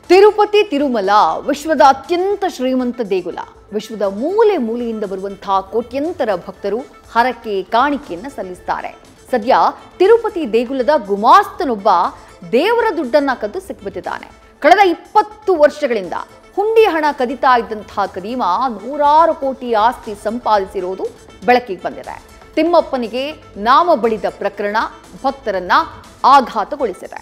ತಿರುಪತಿ ತಿರುಮಲ ವಿಶ್ವದ ಅತ್ಯಂತ ಶ್ರೀಮಂತ ದೇಗುಲ. ವಿಶ್ವದ ಮೂಲೆ ಮೂಲೆಯಿಂದ ಬರುವಂತಹ ಕೋಟ್ಯಂತರ ಭಕ್ತರು ಹರಕೆ ಕಾಣಿಕೆಯನ್ನು ಸಲ್ಲಿಸುತ್ತಾರೆ. ಸದ್ಯ ತಿರುಪತಿ ದೇಗುಲದ ಗುಮಾಸ್ತನೊಬ್ಬ ದೇವರ ದುಡ್ಡನ್ನ ಕದ್ದು ಸಿಕ್ಕಿಬಿಟ್ಟಿದ್ದಾನೆ. ಕಳೆದ 20 ವರ್ಷಗಳಿಂದ ಹುಂಡಿ ಹಣ ಕದಿತಾ ಇದ್ದಂತಹ ಕದೀಮ ನೂರಾರು ಕೋಟಿ ಆಸ್ತಿ ಸಂಪಾದಿಸಿರುವುದು ಬೆಳಕಿಗೆ ಬಂದಿದೆ. ತಿಮ್ಮಪ್ಪನಿಗೆ ನಾಮ ಬಳಿದ ಪ್ರಕರಣ ಭಕ್ತರನ್ನ ಆಘಾತಗೊಳಿಸಿದೆ.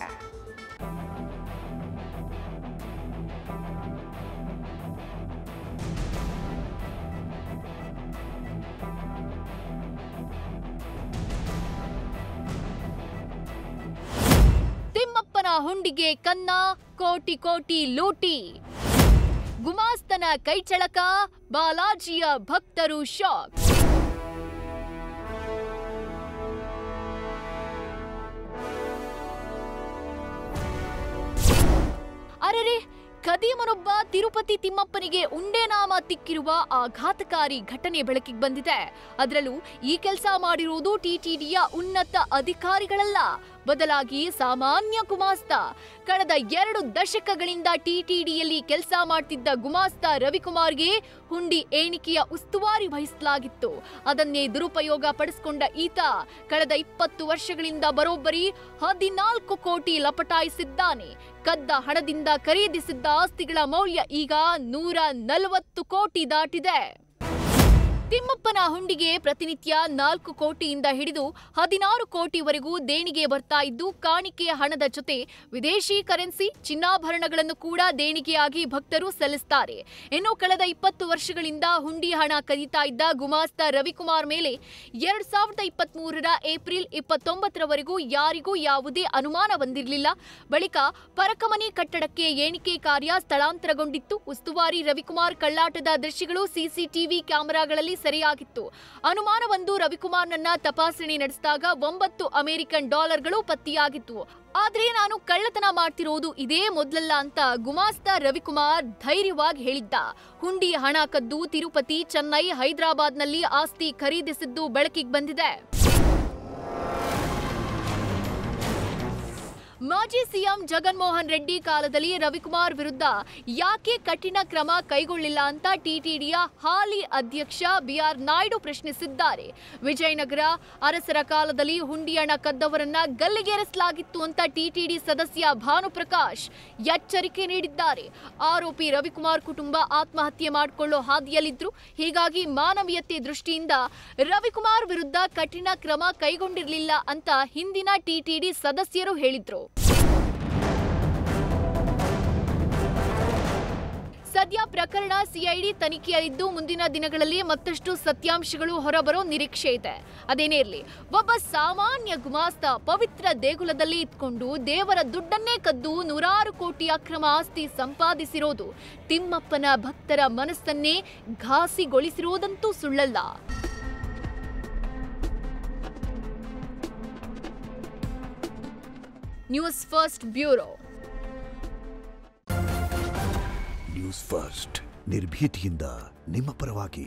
ತಿಮ್ಮಪ್ಪನ ಹುಂಡಿಗೆ ಕನ್ನ, ಕೋಟಿ ಕೋಟಿ ಲೂಟಿ. ಗುಮಾಸ್ತನ ಕೈಚಳಕ, ಬಾಲಾಜಿಯ ಭಕ್ತರು ಶಾಕ್. ಅರೆರೆ, ಕದೀಮನೊಬ್ಬ ತಿರುಪತಿ ತಿಮ್ಮಪ್ಪನಿಗೆ ಉಂಡೆನಾಮ ತಿಕ್ಕಿರುವ ಆಘಾತಕಾರಿ ಘಟನೆ ಬೆಳಕಿಗೆ ಬಂದಿದೆ. ಅದರಲ್ಲೂ ಈ ಕೆಲಸ ಮಾಡಿರುವುದು ಟಿಟಿಡಿಯ ಉನ್ನತ ಅಧಿಕಾರಿಗಳಲ್ಲ, ಬದಲಾಗಿ ಸಾಮಾನ್ಯ ಗುಮಾಸ್ತ. ಕಳೆದ 2 ದಶಕಗಳಿಂದ ಟಿಟಿಡಿಯಲ್ಲಿ ಕೆಲಸ ಮಾಡ್ತಿದ್ದ ಗುಮಾಸ್ತ ರವಿಕುಮಾರ್ಗೆ ಹುಂಡಿ ಎಣಿಕೆಯ ಉಸ್ತುವಾರಿ ವಹಿಸಲಾಗಿತ್ತು. ಅದನ್ನೇ ದುರುಪಯೋಗ ಪಡಿಸಿಕೊಂಡ ಈತ ಕಳೆದ 20 ವರ್ಷಗಳಿಂದ ಬರೋಬ್ಬರಿ 14 ಕೋಟಿ ಲಪಟಾಯಿಸಿದ್ದಾನೆ. ಕದ್ದ ಹಣದಿಂದ ಖರೀದಿಸಿದ್ದ ಆಸ್ತಿಗಳ ಮೌಲ್ಯ ಈಗ 140 ಕೋಟಿ ದಾಟಿದೆ. ತಿಮ್ಮಪ್ಪನ ಹುಂಡಿಗೆ ಪ್ರತಿನಿತ್ಯ 4 ಕೋಟಿಯಿಂದ ಹಿಡಿದು 16 ಕೋಟಿವರೆಗೂ ದೇಣಿಗೆ ಬರ್ತಾ ಇದ್ದು, ಕಾಣಿಕೆಯ ಹಣದ ಜೊತೆ ವಿದೇಶಿ ಕರೆನ್ಸಿ, ಚಿನ್ನಾಭರಣಗಳನ್ನು ಕೂಡ ದೇಣಿಗೆಯಾಗಿ ಭಕ್ತರು ಸಲ್ಲಿಸುತ್ತಾರೆ. ಇನ್ನು ಕಳೆದ 20 ವರ್ಷಗಳಿಂದ ಹುಂಡಿ ಹಣ ಕದೀತಾ ಇದ್ದ ಗುಮಾಸ್ತ ರವಿಕುಮಾರ್ ಮೇಲೆ 2023ರ ಏಪ್ರಿಲ್ 29ರವರೆಗೂ ಯಾರಿಗೂ ಯಾವುದೇ ಅನುಮಾನ ಬಂದಿರಲಿಲ್ಲ. ಬಳಿಕ ಪರಕಮನಿ ಕಟ್ಟಡಕ್ಕೆ ಎಣಿಕೆ ಕಾರ್ಯ ಸ್ಥಳಾಂತರಗೊಂಡಿತ್ತು. ಉಸ್ತುವಾರಿ ರವಿಕುಮಾರ್ ಕಳ್ಳಾಟದ ದೃಶ್ಯಗಳು ಸಿಸಿಟಿವಿ ಕ್ಯಾಮೆರಾಗಳಲ್ಲಿ ಸೆರೆಯಾಗಿತ್ತು. ಅನುಮಾನವೊಂದು ರವಿಕುಮಾರ್ನನ್ನ ತಪಾಸಣೆ ನಡೆಸಿದಾಗ 9 ಅಮೆರಿಕನ್ ಡಾಲರ್ಗಳು ಪತ್ತೆಯಾಗಿತ್ತು. ಆದ್ರೆ ನಾನು ಕಳ್ಳತನ ಮಾಡ್ತಿರೋದು ಇದೇ ಮೊದಲಲ್ಲ ಅಂತ ಗುಮಾಸ್ತ ರವಿಕುಮಾರ್ ಧೈರ್ಯವಾಗಿ ಹೇಳಿದ್ದ. ಹುಂಡಿ ಹಣ ಕದ್ದು ತಿರುಪತಿ, ಚೆನ್ನೈ, ಹೈದರಾಬಾದ್ನಲ್ಲಿ ಆಸ್ತಿ ಖರೀದಿಸಿದ್ದು ಬೆಳಕಿಗೆ ಬಂದಿದೆ. ಮಾಜಿ ಸಿಎಂ ಜಗನ್ಮೋಹನ್ ರೆಡ್ಡಿ ಕಾಲದಲ್ಲಿ ರವಿಕುಮಾರ್ ವಿರುದ್ಧ ಯಾಕೆ ಕಠಿಣ ಕ್ರಮ ಕೈಗೊಳ್ಳಿಲ್ಲ ಅಂತ ಟಿಟಿಡಿಯ ಹಾಲಿ ಅಧ್ಯಕ್ಷ ಬಿಆರ್ ನಾಯ್ಡು ಪ್ರಶ್ನಿಸಿದ್ದಾರೆ. ವಿಜಯನಗರ ಅರಸರ ಕಾಲದಲ್ಲಿ ಹುಂಡಿ ಹಣ ಕದ್ದವರನ್ನ ಗಲ್ಲಿಗೇರಿಸಲಾಗಿತ್ತು ಅಂತ ಟಿಟಿಡಿ ಸದಸ್ಯ ಭಾನುಪ್ರಕಾಶ್ ಎಚ್ಚರಿಕೆ ನೀಡಿದ್ದಾರೆ. ಆರೋಪಿ ರವಿಕುಮಾರ್ ಕುಟುಂಬ ಆತ್ಮಹತ್ಯೆ ಮಾಡಿಕೊಳ್ಳೋ ಹಾದಿಯಲ್ಲಿದ್ರು. ಹೀಗಾಗಿ ಮಾನವೀಯತೆ ದೃಷ್ಟಿಯಿಂದ ರವಿಕುಮಾರ್ ವಿರುದ್ಧ ಕಠಿಣ ಕ್ರಮ ಕೈಗೊಂಡಿರಲಿಲ್ಲ ಅಂತ ಹಿಂದಿನ ಟಿಟಿಡಿ ಸದಸ್ಯರು ಹೇಳಿದ್ರು. ಸದ್ಯ ಪ್ರಕರಣ ಸಿಐಡಿ ತನಿಖೆಯಲ್ಲಿದ್ದು, ಮುಂದಿನ ದಿನಗಳಲ್ಲಿ ಮತ್ತಷ್ಟು ಸತ್ಯಾಂಶಗಳು ಹೊರಬರೋ ನಿರೀಕ್ಷೆ ಇದೆ. ಅದೇನೇ ಇರಲಿ, ಒಬ್ಬ ಸಾಮಾನ್ಯ ಗುಮಾಸ್ತ ಪವಿತ್ರ ದೇಗುಲದಲ್ಲಿ ಇದ್ಕೊಂಡು ದೇವರ ದುಡ್ಡನ್ನೇ ಕದ್ದು ನೂರಾರು ಕೋಟಿ ಅಕ್ರಮ ಆಸ್ತಿ ಸಂಪಾದಿಸಿರೋದು ತಿಮ್ಮಪ್ಪನ ಭಕ್ತರ ಮನಸ್ಸನ್ನೇ ಘಾಸಿಗೊಳಿಸಿರುವುದಂತೂ ಸುಳ್ಳಲ್ಲ. News first bureau. News first ನಿರ್ಭೀತಿಯಿಂದ ನಿಮ್ಮ ಪರವಾಗಿ.